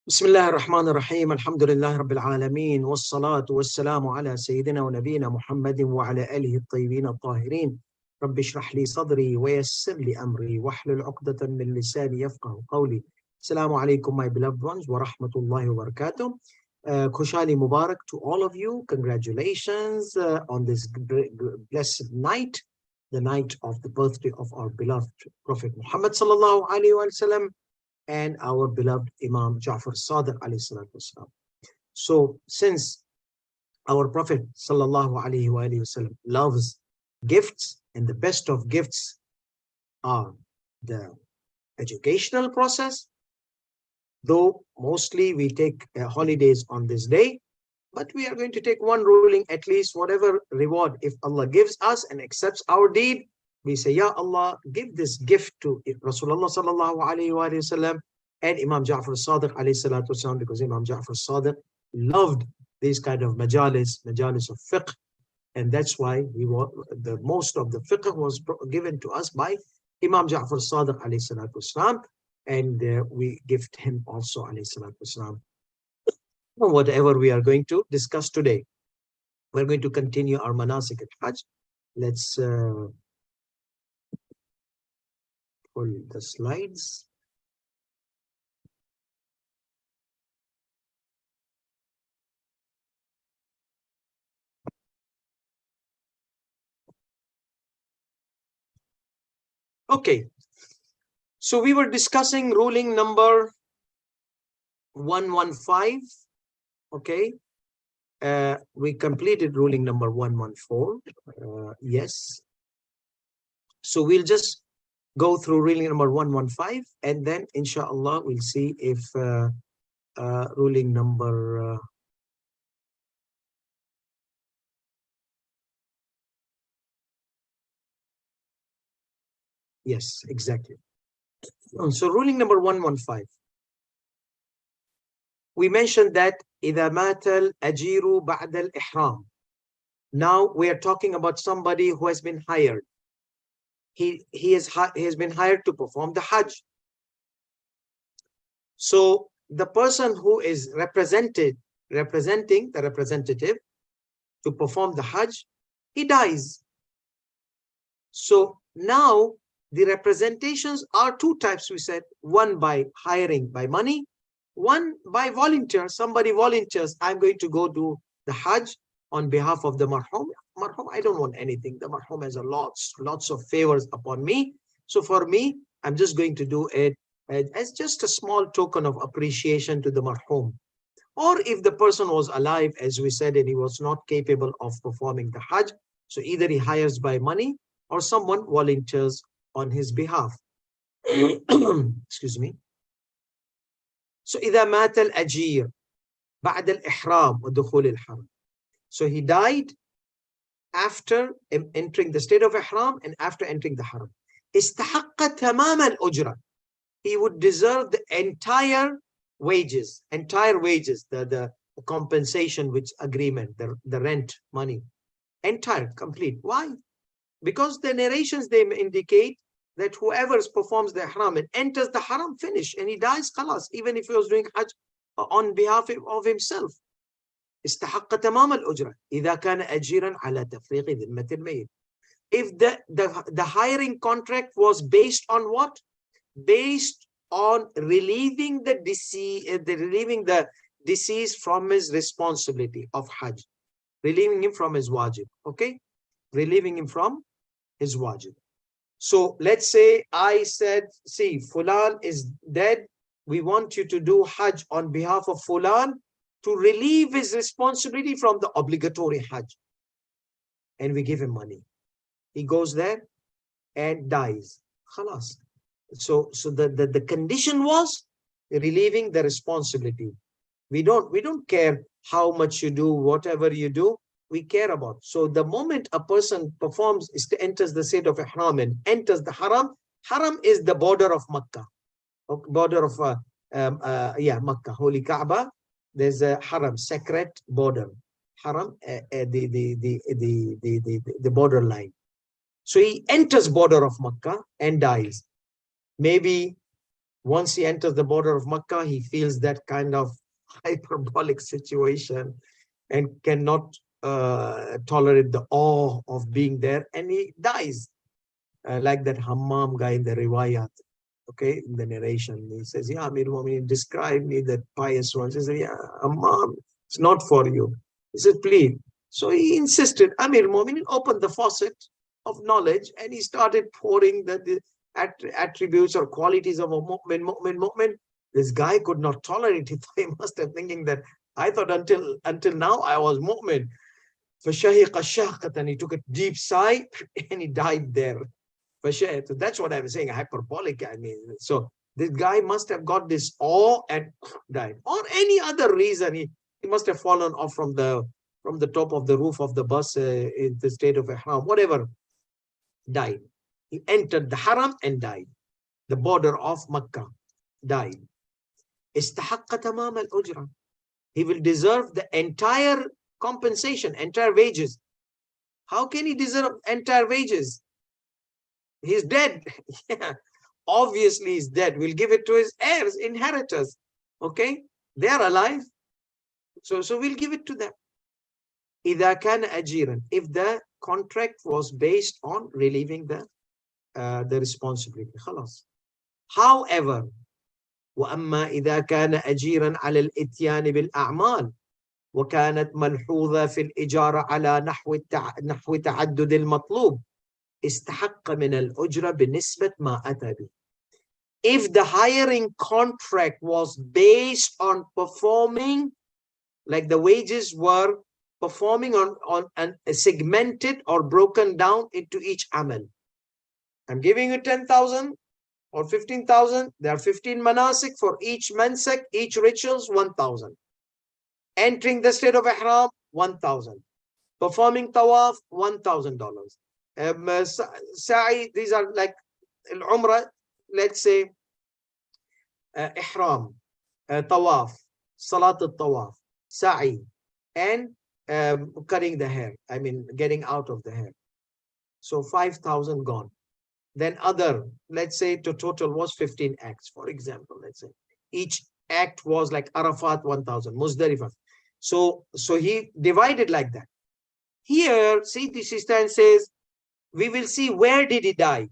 بسم الله الرحمن الرحيم الحمد لله رب العالمين والصلاة والسلام على سيدنا ونبينا محمد وعلى آله الطيبين الطاهرين رب اشرح لي صدري ويسر لي أمري واحلل عقدة من لساني يفقه قولي. Assalamu alaikum, my beloved ones, wa rahmatullahi wa barakatuh. Khushali Mubarak to all of you. Congratulations on this blessed night, the night of the birthday of our beloved Prophet Muhammad sallallahu alaihi wasallam and our beloved Imam Ja'far Sadiq alayhi salatu wasalam. So since our Prophet sallallahu alaihi wasallam loves gifts, and the best of gifts are the educational process, though mostly we take holidays on this day, but we are going to take one ruling, at least whatever reward, if Allah gives us and accepts our deed, we say, Ya Allah, give this gift to Rasulullah sallallahu alayhi wa sallam and Imam Ja'far Sadiq alayhi salatu wasalam, because Imam Ja'far Sadiq loved these kind of majalis of fiqh, and that's why the most of the fiqh was given to us by Imam Ja'far Sadiq alayhi salatu wasalam, and we gift him also alayhi salatu wasalam. Whatever we are going to discuss today, we're going to continue our manasik at Hajj. Let's pull the slides. Okay, so we were discussing ruling number 115. Okay, we completed ruling number 114. Yes. So we'll just go through ruling number 115, and then inshallah we'll see if ruling number yes, exactly. So ruling number 115. We mentioned that إذا مات الأجير بعد الإحرام. Now we are talking about somebody who has been hired. He has been hired to perform the Hajj. So the person who is representing the representative to perform the Hajj, he dies. So now the representations are two types, we said. One by hiring by money, one by volunteer. Somebody volunteers, I'm going to go do the Hajj on behalf of the marhum. Marhum, I don't want anything. The marhum has lots of favors upon me. So for me, I'm just going to do it as just a small token of appreciation to the marhum. Or if the person was alive, as we said, and he was not capable of performing the Hajj, so either he hires by money or someone volunteers on his behalf. Excuse me. So إذا مات الأجير بعد الإحرام ودخول الحرم. So he died after entering the state of Ihram and after entering the Haram. استحق تمام الأجرة. He would deserve the entire wages, the compensation, which agreement, the rent money, entire, complete. Why? Because the narrations, they indicate that whoever performs the Ihram and enters the Haram, finish, and he dies, khalas, even if he was doing Hajj on behalf of himself. استحق تمام الأجرة إذا كان أجيرا على تفريغ ذمة الميت. If the hiring contract was based on what? Based on relieving the deceased from his responsibility of Hajj, relieving him from his wajib. Okay, relieving him from his wajib. So let's say I said, see, Fulan is dead, we want you to do Hajj on behalf of Fulan to relieve his responsibility from the obligatory Hajj, and we give him money. He goes there and dies. Khalas. So the condition was relieving the responsibility. We don't care how much you do, whatever you do, we care about. So the moment a person performs, enters the state of Ihram and enters the Haram. Haram is the border of Makkah, border of Makkah, Holy Kaaba. There's a Haram, sacred border. Haram, the border line. So he enters border of Makkah and dies. Maybe Once he enters the border of Makkah, he feels that kind of hyperbolic situation and cannot tolerate the awe of being there, and he dies. Like that Hammam guy in the riwayat, okay, in the narration. He says, yeah, Amir Mu'minin, describe me that pious one. He says, yeah, Hammam, it's not for you. He said, please. So he insisted. Amir Mu'minin opened the faucet of knowledge and he started pouring the attributes or qualities of a mu'min. This guy could not tolerate it. He must have thinking that I thought until now I was mu'min. And he took a deep sigh and he died there. So that's what I'm saying, hyperbolic. I mean, so this guy must have got this awe and died. Or any other reason, he must have fallen off from the top of the roof of the bus in the state of Ihram, whatever, died. He entered the Haram and died. The border of Makkah, died. استحق تمام الأجرة. He will deserve the entire compensation, entire wages. How can he deserve entire wages? He's dead. Yeah. Obviously he's dead. We'll give it to his heirs, inheritors. Okay, they are alive, so we'll give it to them. إذا كان أجيرا, if the contract was based on relieving the responsibility. خلاص. However, وأما إذا كان أجيرا على الإتيان بالأعمال وكانت ملحوظة في الإجارة على نحو تعدد المطلوب استحق من الأجرة بنسبة ما أتى به. If the hiring contract was based on performing, like the wages were performing on segmented or broken down into each amal. I'm giving you 10,000 or 15,000. There are 15 manasik for each mansik, each rituals 1,000. Entering the state of Ihram, 1,000. Performing tawaf, $1,000. Sa'i, these are like al-umrah, let's say Ihram, tawaf, salat al-tawaf, sa'i, and cutting the hair, I mean getting out of the hair. So 5,000 gone. Then other, let's say the total was 15 acts, for example. Let's say each act was like Arafat 1,000, Muzdalifah. So he divided like that. Here, see, the Sistani says, we will see where did he die.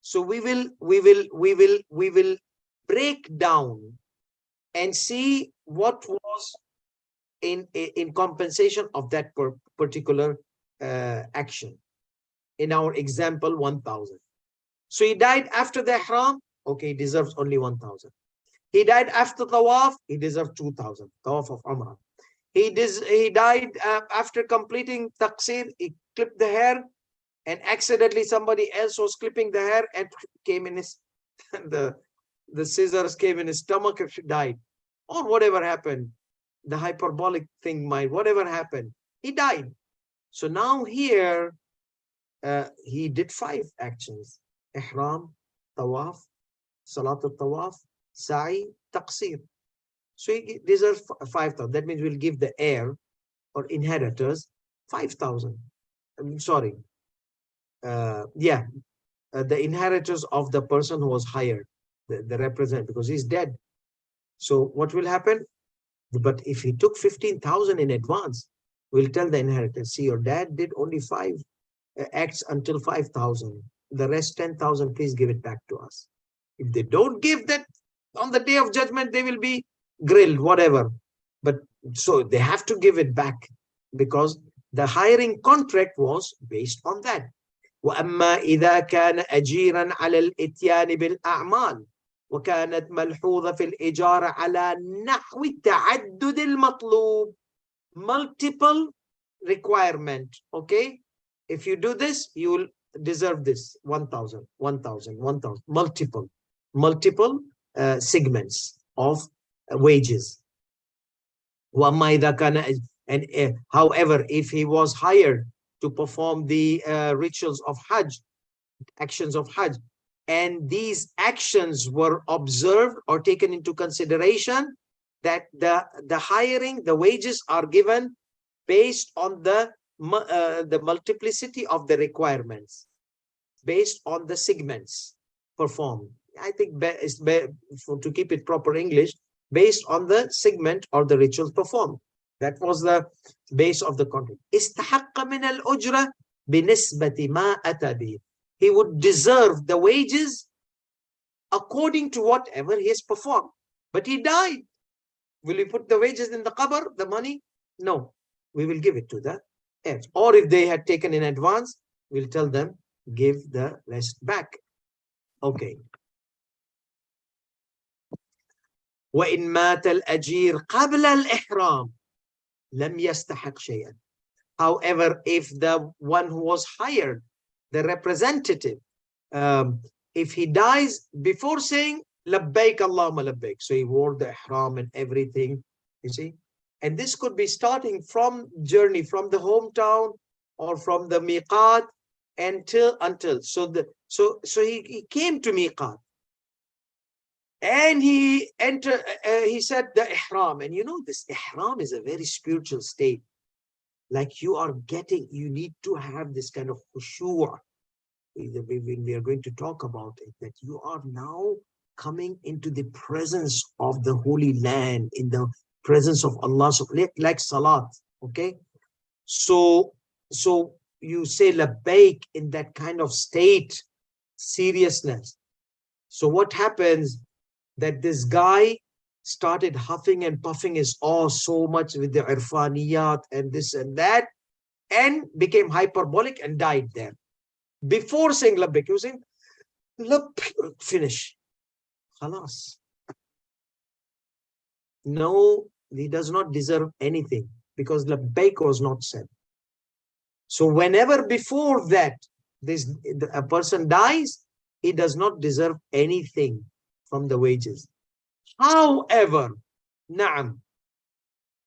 So we will break down and see what was in compensation of that particular action. In our example, 1,000. So he died after the Ihram, okay, he deserves only 1,000. He died after Tawaf, he deserves 2,000, Tawaf of Umrah. He died after completing Taqsir, he clipped the hair, and accidentally somebody else was clipping the hair and came in his, the scissors came in his stomach and died. Or whatever happened, the hyperbolic thing might, whatever happened, he died. So now here, he did 5 actions: Ihram, Tawaf, Salat al-Tawaf, Sa'i, Taqsir. So he deserves 5,000. That means we'll give the heir or inheritors 5,000. I'm sorry. The inheritors of the person who was hired, the representative, because he's dead. So what will happen? But if he took 15,000 in advance, we'll tell the inheritors, see, your dad did only 5 acts until 5,000. The rest 10,000, please give it back to us. If they don't give that, on the day of judgment, they will be grilled, whatever. But so they have to give it back because the hiring contract was based on that. وأما إذا كان أجيرا على الإتيان بالأعمال وكانت ملحوظة في الإجارة على نحو تعدد المطلوب, multiple requirement. Okay, if you do this, you will deserve this 1,000, 1,000, 1,000, multiple segments of wages. وأما إذا كان, and however, if he was hired to perform the rituals of Hajj, actions of Hajj, and these actions were observed or taken into consideration, that the hiring, the wages are given based on the multiplicity of the requirements, based on the segments performed. I think to keep it proper English, based on the segment or the rituals performed. That was the base of the contract. استحق من الأجرة بنسبة ما أتى به. He would deserve the wages according to whatever he has performed. But he died. Will we put the wages in the qabr, the money? No, we will give it to the heirs. Or if they had taken in advance, we'll tell them, give the rest back. Okay. وإن مات الأجير قبل الإحرام لم يستحق شيئا. However, if the one who was hired, the representative, if he dies before saying labbaik Allahumma labbaik, so he wore the ihram and everything, you see, and this could be starting from journey from the hometown or from the miqat until so he came to miqat and he entered, he said the ihram, and you know this ihram is a very spiritual state. Like you need to have this kind of khushu'. When we are going to talk about it, that you are now coming into the presence of the Holy Land, in the presence of Allah, like salat, okay? So you say labbaik in that kind of state, seriousness. So what happens, that this guy started huffing and puffing his so much with the irfaniyat and this and that, and became hyperbolic and died there. Before saying labbaik, he was saying, finish. Khalas. No, he does not deserve anything because labbaik was not said. So whenever before that a person dies, he does not deserve anything from the wages. However, na'am,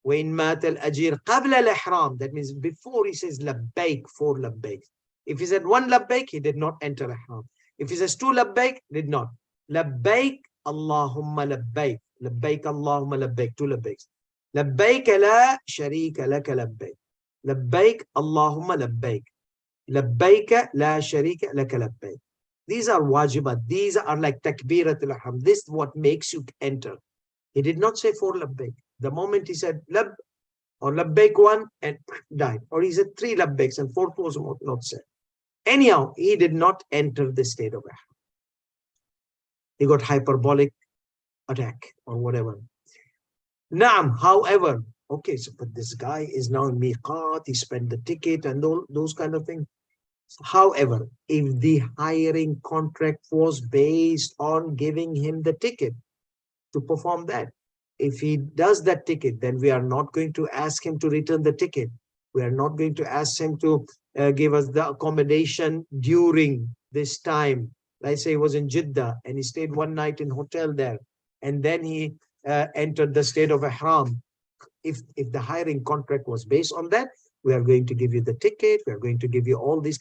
when mat al-ajir qabla al-ihram, that means before he says labbaik, 4 labbaik. If he said 1 labbaik, he did not enter ihram. If he says 2 labbaik, did not. Labbaik Allahumma labbaik. Labbaik Allahumma labbaik. 2 labbaiks. Labbaik la sharika laka labbaik. Labbaik Allahumma labbaik. Labbaik la sharika laka labbaik. These are wajibat. These are like takbiratul ihram. This is what makes you enter. He did not say 4 labbaik. The moment he said lab or labbaik 1 and died, or he said 3 labbaiks and 4th was not said. Anyhow, he did not enter the state of ihram. He got hyperbolic attack or whatever. Naam, however, okay, so but this guy is now in miqat, he spent the ticket and those kind of things. However, if the hiring contract was based on giving him the ticket to perform that, if he does that ticket, then we are not going to ask him to return the ticket. We are not going to ask him to give us the accommodation during this time. Let's say he was in Jeddah and he stayed 1 night in hotel there, and then he entered the state of ihram. If the hiring contract was based on that, we are going to give you the ticket. We are going to give you all these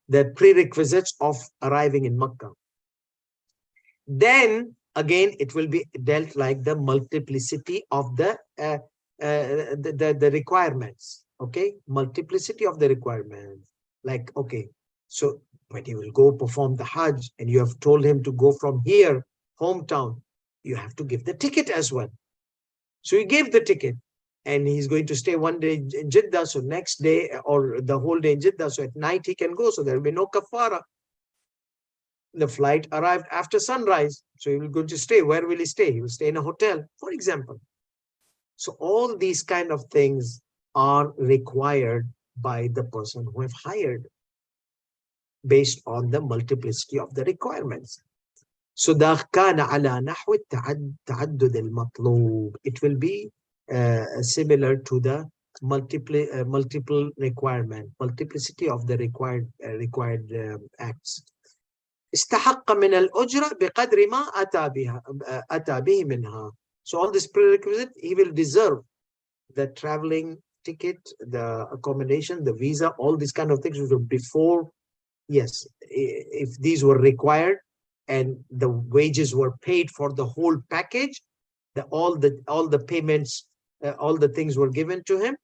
the prerequisites of arriving in Makkah. Then again, it will be dealt like the multiplicity of the requirements. Okay, multiplicity of the requirements. Like, okay, so when he will go perform the Hajj and you have told him to go from here, hometown, you have to give the ticket as well. So he gave the ticket and he's going to stay 1 day in Jeddah. So next day or the whole day in Jeddah. So at night he can go. So there will be no kafara. The flight arrived after sunrise. So he will go to stay. Where will he stay? He will stay in a hotel, for example. So all these kind of things are required by the person who have hired based on the multiplicity of the requirements. So it will be similar to the multiple requirement, multiplicity of the required acts. استحق من الأجرة بقدر ما أتى به منها. So all this prerequisite, he will deserve the traveling ticket, the accommodation, the visa, all these kind of things before. Yes, if these were required and the wages were paid for the whole package, all the payments, all the things were given to him.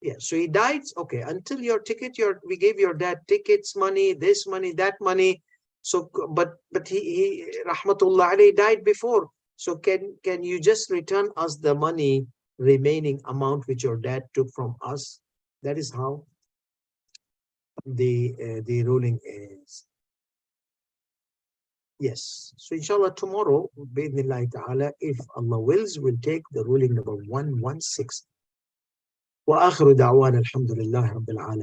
Yeah, so he died. Okay, until your ticket, we gave your dad tickets money, this money, that money. So, but he rahmatullah alayhi died before. So can you just return us the money, remaining amount which your dad took from us? That is how the ruling is. Yes. So inshallah tomorrow, bi'idhnillahi ta'ala, if Allah wills, we'll take the ruling number 116. وآخر دعوانا الحمد لله رب العالمين.